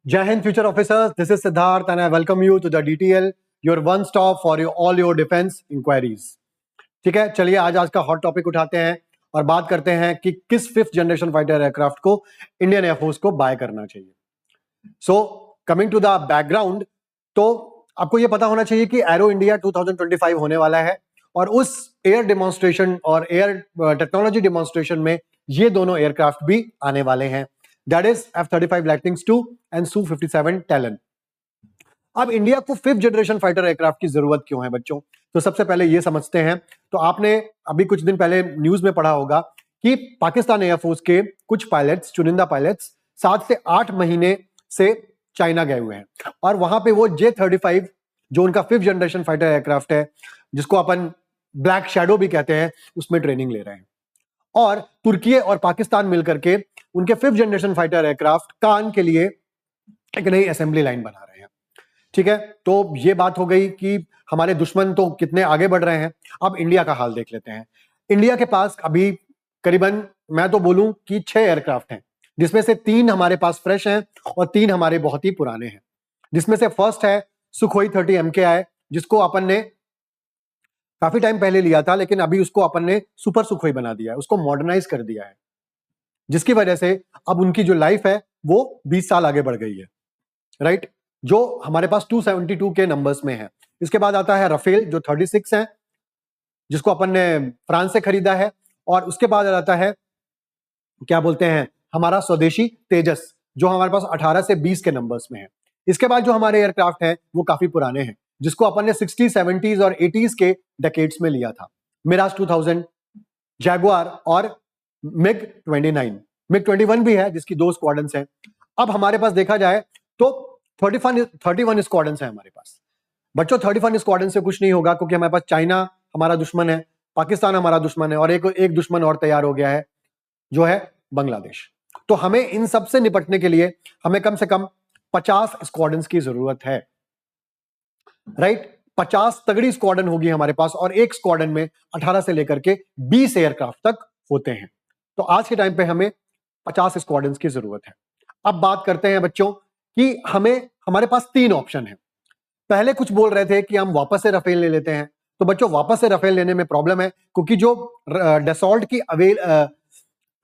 Jai Hind, future officers. This is Siddharth, and I welcome you to the DTL, your one stop for all your defense inquiries. ठीक है, चलिए आज का hot topic उठाते हैं और बात करते हैं कि किस 5th जनरेशन फाइटर एयरक्राफ्ट को इंडियन एयरफोर्स को बाय करना चाहिए. So coming to the background, तो आपको ये पता होना चाहिए कि एरो इंडिया 2025 होने वाला है और उस एयर डेमोन्स्ट्रेशन और एयर टेक्नोलॉजी डेमोन्स्ट्रेशन में ये दोनों एयरक्राफ्ट भी आने वाले हैं. That is F-35 Lightning II and Su-57 Talon. अब इंडिया को 5th जनरेशन फाइटर एयरक्राफ्ट की जरूरत क्यों है बच्चों? तो सबसे पहले ये समझते हैं. तो आपने अभी कुछ दिन पहले न्यूज में पढ़ा होगा कि पाकिस्तान एयरफोर्स के कुछ पायलट्स, चुनिंदा पायलट्स 7 से 8 महीने से चाइना गए हुए हैं और वहां पे वो J-35 जो उनका 5th जनरेशन फाइटर एयरक्राफ्ट है, जिसको अपन ब्लैक शैडो भी कहते हैं, उसमें ट्रेनिंग ले रहे हैं. और तुर्की और पाकिस्तान मिलकर के उनके 5th जनरेशन फाइटर एयरक्राफ्ट कान के लिए एक नई असेंबली लाइन बना रहे हैं. ठीक है, तो ये बात हो गई कि हमारे दुश्मन तो कितने आगे बढ़ रहे हैं. अब इंडिया का हाल देख लेते हैं. इंडिया के पास अभी करीबन, मैं तो बोलूं कि 6 एयरक्राफ्ट हैं, जिसमें से 3 हमारे पास फ्रेश हैं और 3 हमारे बहुत ही पुराने हैं. जिसमें से फर्स्ट है सुखोई 30 MKI, जिसको अपन ने काफी टाइम पहले लिया था, लेकिन अभी उसको अपन ने सुपर सुखोई बना दिया है, उसको मॉडर्नाइज कर दिया है, जिसकी वजह से अब उनकी जो लाइफ है वो 20 साल आगे बढ़ गई है. राइट, जो हमारे पास 272 के नंबर्स में है. इसके बाद आता है रफेल जो 36 है, जिसको अपन ने फ्रांस से खरीदा है. और उसके बाद आता है क्या बोलते हैं हमारा स्वदेशी तेजस, जो हमारे पास 18 से 20 के नंबर्स में है. इसके बाद जो हमारे एयरक्राफ्ट हैं वो काफी पुराने हैं, जिसको अपन ने 60s, 70s और 80s के डेकेड्स में लिया था. मिराज 2000, जैगुआर और मिग 29, मिग 21 भी है, जिसकी 2 स्क्वाड्रन्स हैं. अब हमारे पास देखा जाए तो 31 स्क्वाड्रन्स हैं हमारे पास. बच्चों 31 स्क्वाड्रन से कुछ नहीं होगा, क्योंकि हमारे पास चाइना हमारा दुश्मन है, पाकिस्तान हमारा दुश्मन है और एक दुश्मन और तैयार हो गया है, जो है बांग्लादेश. तो हमें इन सब से निपटने के लिए हमें कम से कम 50 स्क्वाड्रन्स की जरूरत है. राइट, 50 तगड़ी स्क्वाड्रन होगी हमारे पास और एक स्क्वाड्रन में 18 से लेकर के 20 एयरक्राफ्ट तक होते हैं. तो आज के टाइम पे हमें 50 स्क्वाड्रन्स की जरूरत है. अब बात करते हैं बच्चों कि हमारे पास 3 ऑप्शन है. पहले कुछ बोल रहे थे कि हम वापस से रफेल ले लेते हैं. तो बच्चों वापस से रफेल लेने में प्रॉब्लम है, क्योंकि जो डसॉल्ट की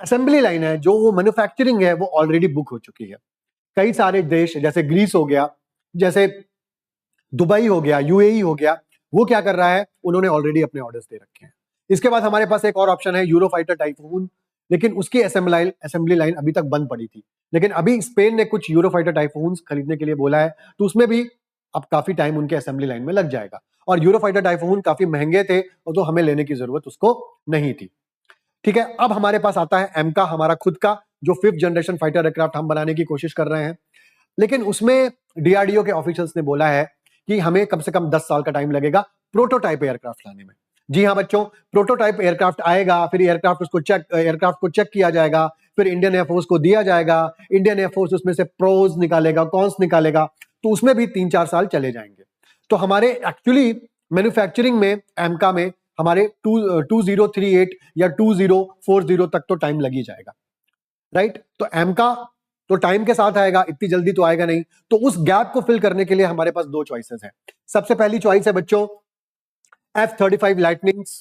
असेंबली लाइन है, जो वो मैन्युफैक्चरिंग है, वो ऑलरेडी बुक हो चुकी है. कई सारे देश जैसे ग्रीस हो गया, जैसे दुबई हो गया, UAE हो गया, वो क्या कर रहा है, उन्होंने ऑलरेडी अपने ऑर्डर्स दे रखे हैं. इसके बाद हमारे पास एक और ऑप्शन है यूरोफाइटर टाइफून, लेकिन उसकी असेंबली लाइन अभी तक बंद पड़ी थी. लेकिन अभी स्पेन ने कुछ यूरोफाइटर टाइफून्स खरीदने के लिए बोला है, तो उसमें भी अब काफी टाइम उनके असेंबली लाइन में लग जाएगा. और यूरोफाइटर टाइफून काफी महंगे थे और तो हमें लेने की जरूरत उसको नहीं थी. ठीक है, अब हमारे पास आता है एमका, हमारा खुद का, जो 5th जनरेशन फाइटर एयरक्राफ्ट हम बनाने की कोशिश कर रहे हैं. लेकिन उसमें DRDO के ऑफिशियल्स ने बोला है कि हमें कम से कम 10 साल का टाइम लगेगा प्रोटोटाइप एयरक्राफ्ट लाने में. जी हाँ बच्चों, प्रोटोटाइप एयरक्राफ्ट आएगा, फिर एयरक्राफ्ट को चेक किया जाएगा, फिर इंडियन एयरफोर्स को दिया जाएगा. इंडियन एयरफोर्स उसमें से प्रोज निकालेगा, कॉन्स निकालेगा, तो उसमें भी 3-4 साल चले जाएंगे. तो हमारे एक्चुअली मैन्युफैक्चरिंग में एमका में हमारे 2038 या 2040 तक तो टाइम लग ही जाएगा. राइट, तो एमका तो टाइम के साथ आएगा, इतनी जल्दी तो आएगा नहीं. तो उस गैप को फिल करने के लिए हमारे पास 2 चॉइसेस हैं. सबसे पहली चॉइस है बच्चों F-35 लाइटनिंग्स.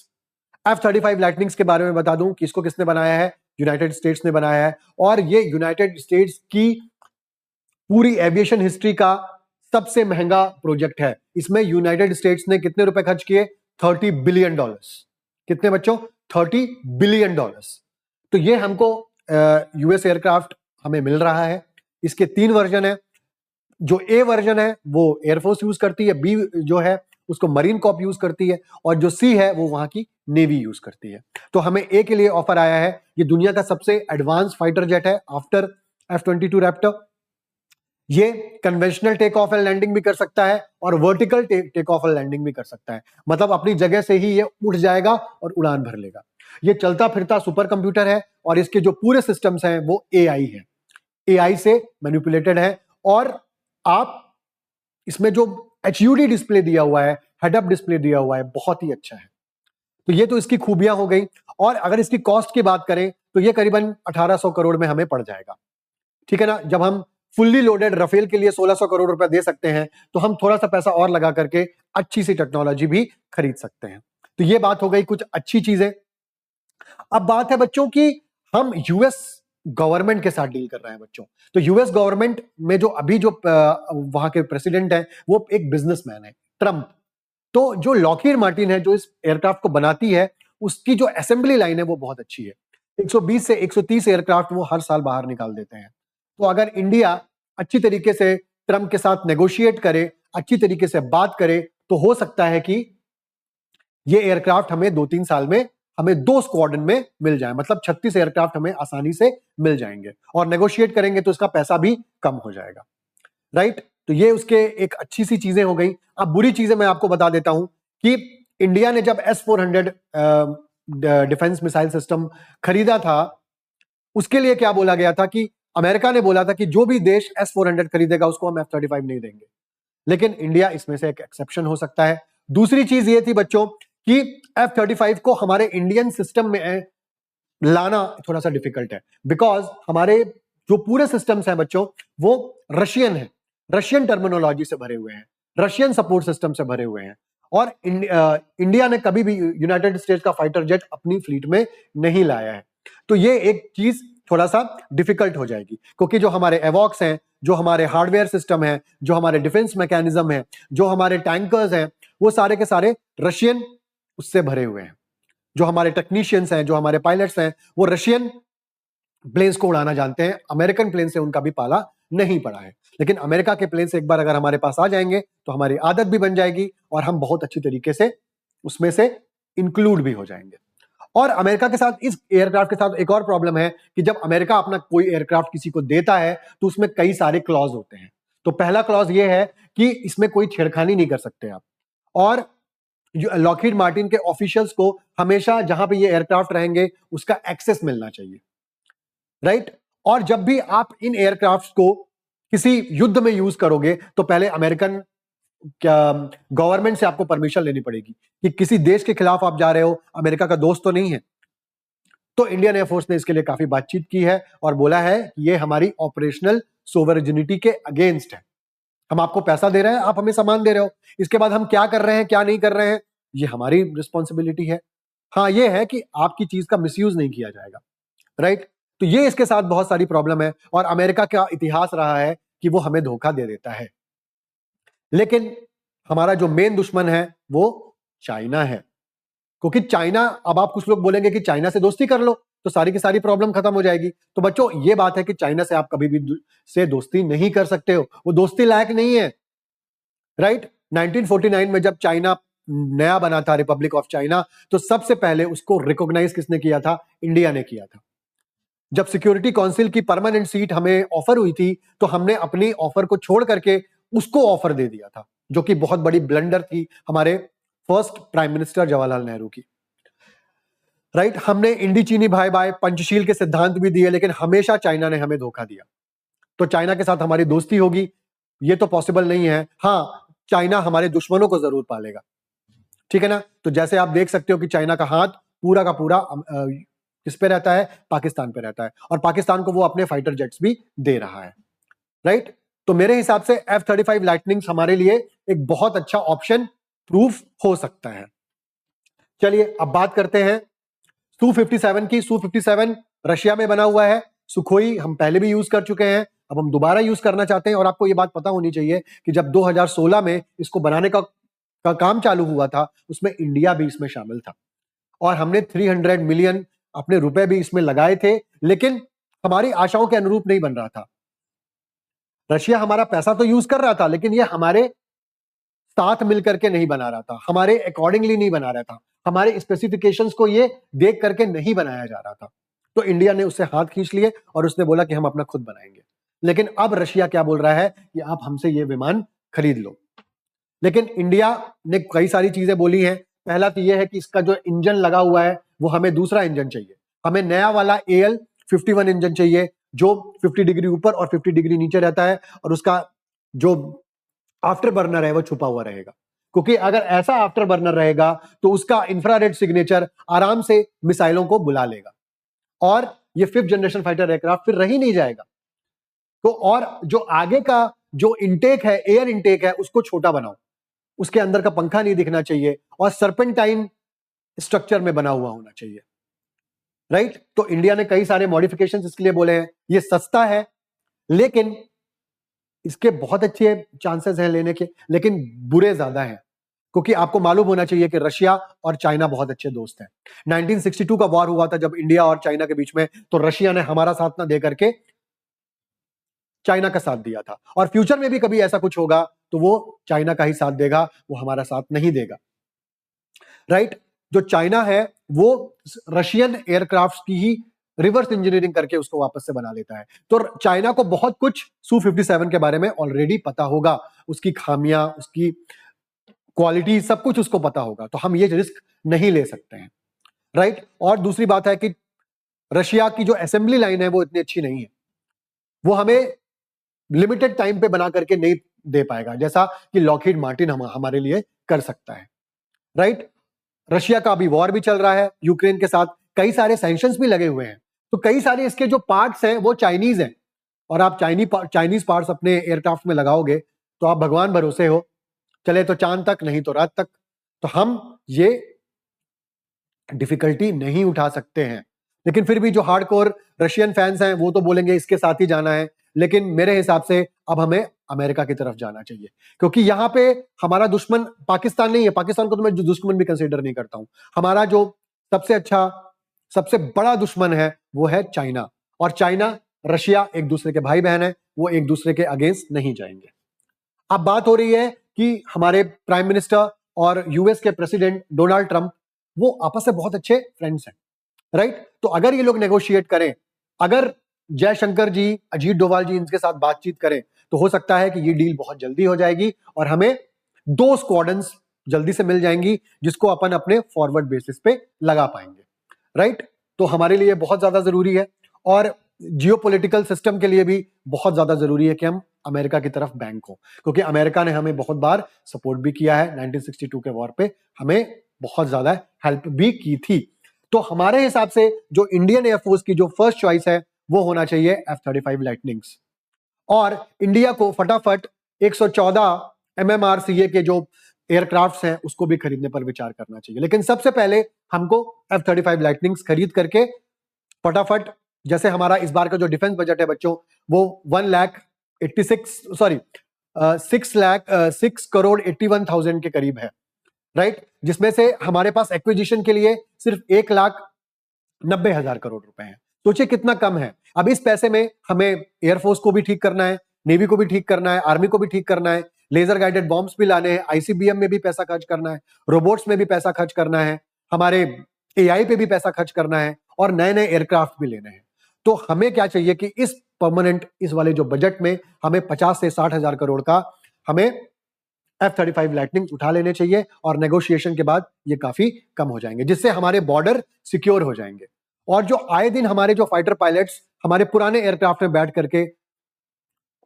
F-35 लाइटनिंग्स के बारे में बता दूं कि इसको किसने बनाया है. यूनाइटेड स्टेट्स ने बनाया है, और ये यूनाइटेड स्टेट्स की पूरी एविएशन हिस्ट्री का सबसे महंगा प्रोजेक्ट है. इसमें यूनाइटेड स्टेट्स ने कितने रुपए खर्च किए? $30 बिलियन. कितने बच्चों? $30 बिलियन. तो ये हमको US एयरक्राफ्ट हमें मिल रहा है. इसके 3 वर्जन है. जो A वर्जन है वो एयरफोर्स यूज करती है, B जो है उसको मरीन कॉर्प यूज करती है, और जो C है वो वहां की नेवी यूज करती है. तो हमें A के लिए ऑफर आया है. ये दुनिया का सबसे एडवांस फाइटर जेट है आफ्टर F-22 रैप्टर. ये conventional take off and landing भी कर सकता है और vertical take off and landing भी कर सकता है. मतलब अपनी जगह से ही ये उठ जाएगा और उड़ान भर लेगा. ये चलता फिरता सुपर कंप्यूटर है, और इसके जो पूरे सिस्टम्स हैं वो AI है, AI से मैनिपुलेटेड है. और आप इसमें जो HUD डिस्प्ले दिया हुआ है, हेड अप डिस्प्ले दिया हुआ है, बहुत ही अच्छा है. तो ये तो इसकी खूबियां हो गई. और अगर इसकी कॉस्ट की बात करें तो ये करीबन 1800 करोड़ में हमें पड़ जाएगा. ठीक है ना. जब हम फुल्ली लोडेड राफेल के लिए 1600 करोड़ रुपए दे सकते हैं, तो हम थोड़ा सा पैसा और लगा करके अच्छी सी टेक्नोलॉजी भी खरीद सकते हैं। तो ये बात हो गई कुछ अच्छी चीजें। अब बात है बच्चों की, हम यूएस गवर्नमेंट के साथ डील कर रहे हैं बच्चों। तो यूएस गवर्नमेंट में जो अभी जो वहां के प्रेसिडेंट है वो एक बिजनेसमैन है, ट्रंप। तो जो लॉकहीड मार्टिन है जो इस एयरक्राफ्ट को बनाती है, उसकी जो असेंबली लाइन है वो बहुत अच्छी है। 120 से 130 एयरक्राफ्ट वो हर साल बाहर निकाल देते हैं। तो अगर इंडिया अच्छी तरीके से ट्रंप के साथ नेगोशिएट करे, अच्छी तरीके से बात करे, तो हो सकता है कि ये एयरक्राफ्ट हमें 2-3 साल में हमें 2 स्क्वाड्रन में मिल जाए, मतलब 36 एयरक्राफ्ट हमें आसानी से मिल जाएंगे, और नेगोशिएट करेंगे तो इसका पैसा भी कम हो जाएगा, राइट। तो ये उसके एक अच्छी सी चीजें हो गई। अब बुरी चीजें मैं आपको बता देता हूं कि इंडिया ने जब S-400 डिफेंस मिसाइल सिस्टम खरीदा था, उसके लिए क्या बोला गया था कि अमेरिका ने बोला था कि जो भी देश S-400 खरीदेगा उसको हम F-35 नहीं देंगे, लेकिन इंडिया इसमें से एक एक्सेप्शन हो सकता है। दूसरी चीज ये थी बच्चों कि F-35 को हमारे इंडियन सिस्टम में लाना थोड़ा सा डिफिकल्ट है, बिकॉज हमारे जो पूरे सिस्टम्स हैं बच्चों वो रशियन है, रशियन टर्मिनोलॉजी से भरे हुए हैं, रशियन सपोर्ट सिस्टम से भरे हुए हैं, और इंडिया ने कभी भी यूनाइटेड स्टेट्स का फाइटर जेट अपनी फ्लीट में नहीं लाया है। तो ये एक चीज थोड़ा सा डिफिकल्ट हो जाएगी, क्योंकि जो हमारे एवॉक्स हैं, जो हमारे हार्डवेयर सिस्टम है, जो हमारे डिफेंस मैकेनिज्म है, जो हमारे टैंकर्स हैं, वो सारे के सारे रशियन उससे भरे हुए हैं। जो हमारे टेक्नीशियंस हैं, जो हमारे पायलट्स हैं, वो रशियन प्लेन्स को उड़ाना जानते हैं, अमेरिकन प्लेन से उनका भी पाला नहीं पड़ा है। लेकिन अमेरिका के प्लेन से एक बार अगर हमारे पास आ जाएंगे तो हमारी आदत भी बन जाएगी और हम बहुत अच्छी तरीके से उसमें से इंक्लूड भी हो जाएंगे। और अमेरिका के साथ, इस एयरक्राफ्ट के साथ एक और प्रॉब्लम है कि जब अमेरिका अपना कोई एयरक्राफ्ट किसी को देता है तो उसमें कई सारे क्लॉज होते हैं। तो पहला क्लॉज ये है कि इसमें कोई छेड़खानी नहीं कर सकते आप, और लॉकहीड मार्टिन के ऑफिशियल्स को हमेशा जहां पे ये एयरक्राफ्ट रहेंगे उसका एक्सेस मिलना चाहिए, राइट। और जब भी आप इन एयरक्राफ्ट को किसी युद्ध में यूज करोगे तो पहले अमेरिकन गवर्नमेंट से आपको परमिशन लेनी पड़ेगी कि किसी देश के खिलाफ आप जा रहे हो, अमेरिका का दोस्त तो नहीं है। तो इंडियन एयरफोर्स ने इसके लिए काफी बातचीत की है और बोला है कि ये हमारी ऑपरेशनल सोवरेनिटी के अगेंस्ट है। हम आपको पैसा दे रहे हैं, आप हमें सामान दे रहे हो, इसके बाद हम क्या कर रहे हैं क्या नहीं कर रहे हैं ये हमारी रिस्पॉन्सिबिलिटी है। हाँ, ये है कि आपकी चीज का मिसयूज नहीं किया जाएगा, राइट। तो ये इसके साथ बहुत सारी प्रॉब्लम है, और अमेरिका का इतिहास रहा है कि वो हमें धोखा दे देता है। लेकिन हमारा जो मेन दुश्मन है वो चाइना है, क्योंकि चाइना, अब आप कुछ लोग बोलेंगे कि चाइना से दोस्ती कर लो तो सारी की सारी प्रॉब्लम खत्म हो जाएगी। तो बच्चों ये बात है कि चाइना से आप कभी भी से दोस्ती नहीं कर सकते हो, वो दोस्ती लायक नहीं है, राइट। 1949 में जब चाइना नया बना था, रिपब्लिक ऑफ चाइना, तो सबसे पहले उसको रिकॉग्नाइज किसने किया था? इंडिया ने किया था। जब सिक्योरिटी काउंसिल की परमानेंट सीट हमें ऑफर हुई थी तो हमने अपनी ऑफर को छोड़ करके उसको ऑफर दे दिया था, जो कि बहुत बड़ी ब्लंडर थी हमारे first prime minister Jawaharlal Nehru की, राइट। हमने इंडी चीनी भाई भाई पंचशील के सिद्धांत भी दिए, लेकिन हमेशा चाइना ने हमें धोखा दिया। तो चाइना के साथ हमारी दोस्ती होगी ये तो पॉसिबल नहीं है। हाँ, चाइना हमारे दुश्मनों को जरूर पालेगा, ठीक है ना। तो जैसे आप देख सकते हो कि चाइना का हाथ पूरा का पूरा किस पे रहता है? पाकिस्तान पे रहता है, और पाकिस्तान को वो अपने फाइटर जेट्स भी दे रहा है, राइट। तो मेरे हिसाब से F-35 लाइटनिंग हमारे लिए एक बहुत अच्छा ऑप्शन प्रूफ हो सकता है। चलिए अब बात करते हैं Su-57 की। Su-57 रशिया में बना हुआ है, सुखोई हम पहले भी यूज कर चुके हैं, अब हम दोबारा यूज करना चाहते हैं। और आपको ये बात पता होनी चाहिए कि जब 2016 में इसको बनाने का काम चालू हुआ था, उसमें इंडिया भी इसमें शामिल था, और हमने 300 मिलियन अपने रुपए भी इसमें लगाए थे, लेकिन हमारी आशाओं के अनुरूप नहीं बन रहा था। रशिया हमारा पैसा तो यूज कर रहा था, लेकिन ये हमारे साथ मिलकर के नहीं बना रहा था, हमारे अकॉर्डिंगली नहीं बना रहा था, हमारे स्पेसिफिकेशंस को ये देख करके नहीं बनाया जा रहा था। तो इंडिया ने उससे हाथ खींच लिए और उसने बोला कि हम अपना खुद बनाएंगे। लेकिन अब रशिया क्या बोल रहा है कि आप हमसे ये विमान खरीद लो। लेकिन इंडिया ने कई सारी चीजें बोली हैं। पहला तो यह है कि इसका जो इंजन लगा हुआ है वो हमें दूसरा इंजन चाहिए, हमें नया वाला AL-51 इंजन चाहिए जो 50 डिग्री ऊपर और 50 डिग्री नीचे रहता है, और उसका जो आफ्टर बर्नर है वो छुपा हुआ रहेगा, क्योंकि अगर ऐसा आफ्टर बर्नर रहेगा तो उसका इंफ्रारेड सिग्नेचर आराम से मिसाइलों को बुला लेगा और ये 5th जनरेशन फाइटर एयरक्राफ्ट फिर रह ही नहीं जाएगा। तो और जो आगे का जो इंटेक है, एयर इंटेक है, उसको छोटा बनाओ, उसके अंदर का पंखा नहीं दिखना चाहिए और सर्पेंटाइन स्ट्रक्चर में बना हुआ होना चाहिए, राइट। तो इंडिया ने कई सारे मॉडिफिकेशंस इसके लिए बोले हैं। ये सस्ता है लेकिन इसके बहुत अच्छे चांसेस हैं लेने के, लेकिन बुरे ज्यादा हैं, क्योंकि आपको मालूम होना चाहिए कि रशिया और चाइना बहुत अच्छे दोस्त हैं। 1962 का वॉर हुआ था जब इंडिया और चाइना के बीच में, तो रशिया ने हमारा साथ ना दे करके चाइना का साथ दिया था, और फ्यूचर में भी कभी ऐसा कुछ होगा तो वो चाइना का ही साथ देगा, वो हमारा साथ नहीं देगा, राइट। जो चाइना है वो रशियन एयरक्राफ्ट की ही रिवर्स इंजीनियरिंग करके उसको वापस से बना लेता है। तो चाइना को बहुत कुछ Su-57 के बारे में ऑलरेडी पता होगा, उसकी खामियां, उसकी क्वालिटी, सब कुछ उसको पता होगा, तो हम ये रिस्क नहीं ले सकते हैं, राइट। और दूसरी बात है कि रशिया की जो असेंबली लाइन है वो इतनी अच्छी नहीं है, वो हमें लिमिटेड टाइम पे बना करके नहीं दे पाएगा, जैसा कि लॉकहीड मार्टिन हमारे लिए कर सकता है, राइट। रशिया का अभी वॉर भी चल रहा है यूक्रेन के साथ, कई सारे सैंक्शंस भी लगे हुए हैं, तो कई सारे इसके जो पार्ट्स हैं वो चाइनीज हैं, और आप चाइनीज पार्ट्स अपने एयरक्राफ्ट में लगाओगे तो आप भगवान भरोसे हो, चले तो चांद तक, नहीं तो रात तक। तो हम ये डिफिकल्टी नहीं उठा सकते हैं, लेकिन फिर भी जो हार्डकोर रशियन फैंस हैं वो तो बोलेंगे इसके साथ ही जाना है, लेकिन मेरे हिसाब से अब हमें अमेरिका की तरफ जाना चाहिए, क्योंकि यहां पे हमारा दुश्मन पाकिस्तान नहीं है, पाकिस्तान को तो मैं दुश्मन भी कंसीडर नहीं करता हूं। हमारा जो सबसे अच्छा, सबसे बड़ा दुश्मन है वो है चाइना, और चाइना रशिया एक दूसरे के भाई बहन है, वो एक दूसरे के अगेंस्ट नहीं जाएंगे। अब बात हो रही है कि हमारे प्राइम मिनिस्टर और यूएस के प्रेसिडेंट डोनाल्ड ट्रंप, वो आपस में बहुत अच्छे फ्रेंड्स हैं, राइट। तो अगर ये लोग नेगोशिएट करें, अगर जयशंकर जी, अजीत डोभाल जी इनके साथ बातचीत करें, तो हो सकता है कि ये डील बहुत जल्दी हो जाएगी और हमें 2 स्क्वाड्रन्स जल्दी से मिल जाएंगी, जिसको अपन अपने फॉरवर्ड बेसिस पे लगा पाएंगे, राइट। तो हमारे लिए बहुत ज्यादा जरूरी है, और जियोपॉलिटिकल सिस्टम के लिए भी बहुत ज्यादा जरूरी है कि हम अमेरिका की तरफ बैंक हो, क्योंकि अमेरिका ने हमें बहुत बार सपोर्ट भी किया है। 1962 के वॉर पे हमें बहुत ज्यादा हेल्प भी की थी। तो हमारे हिसाब से जो इंडियन एयरफोर्स की जो फर्स्ट चॉइस है वो होना चाहिए F-35 लाइटनिंग्स, और इंडिया को फटाफट 114 MMRCA के जो एयरक्राफ्ट्स हैं उसको भी खरीदने पर विचार करना चाहिए। लेकिन सबसे पहले हमको F-35 लाइटनिंग्स खरीद करके फटाफट, जैसे हमारा इस बार का जो डिफेंस बजट है बच्चों, वो 6,81,000 के करीब है, राइट। जिसमें से हमारे पास एक्विजिशन के लिए सिर्फ 1,90,000 करोड़ रुपए हैं। सोचिए कितना कम है। अब इस पैसे में हमें एयरफोर्स को भी ठीक करना है, नेवी को भी ठीक करना है, आर्मी को भी ठीक करना है, लेजर गाइडेड बॉम्ब्स भी लाने हैं, आईसीबीएम में भी पैसा खर्च करना है, रोबोट्स में भी पैसा खर्च करना है, हमारे एआई पे भी पैसा खर्च करना है, और नए नए एयरक्राफ्ट भी लेने हैं। तो हमें क्या चाहिए कि इस परमानेंट, इस वाले जो बजट में हमें 50 से 60,000 करोड़ का हमें F-35 लाइटनिंग उठा लेने चाहिए, और नेगोशिएशन के बाद ये काफी कम हो जाएंगे, जिससे हमारे बॉर्डर सिक्योर हो जाएंगे। और जो आए दिन हमारे जो फाइटर पायलट्स हमारे पुराने एयरक्राफ्ट में बैठ करके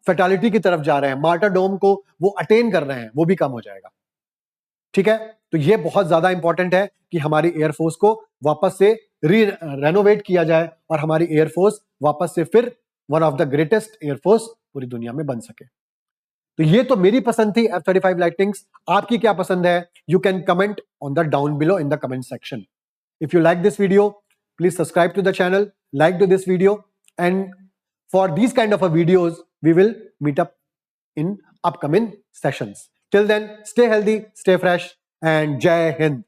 फैटालिटी की तरफ जा रहे हैं, मार्टरडोम को वो अटेन कर रहे हैं, वो भी कम हो जाएगा, ठीक है। तो ये बहुत ज्यादा इंपॉर्टेंट है कि हमारी एयरफोर्स को वापस से रेनोवेट किया जाए, और हमारी एयरफोर्स वापस से फिर one of the greatest air force पूरी दुनिया में बन सके। तो ये तो मेरी पसंद थी F-35 लाइटनिंग्स। आपकी क्या पसंद है? You can comment on the down below in the comment section. If you like this video, please subscribe to the channel, like to this video, and for these kind of a videos we will meet up in upcoming sessions. Till then, stay healthy, stay fresh, and Jai Hind.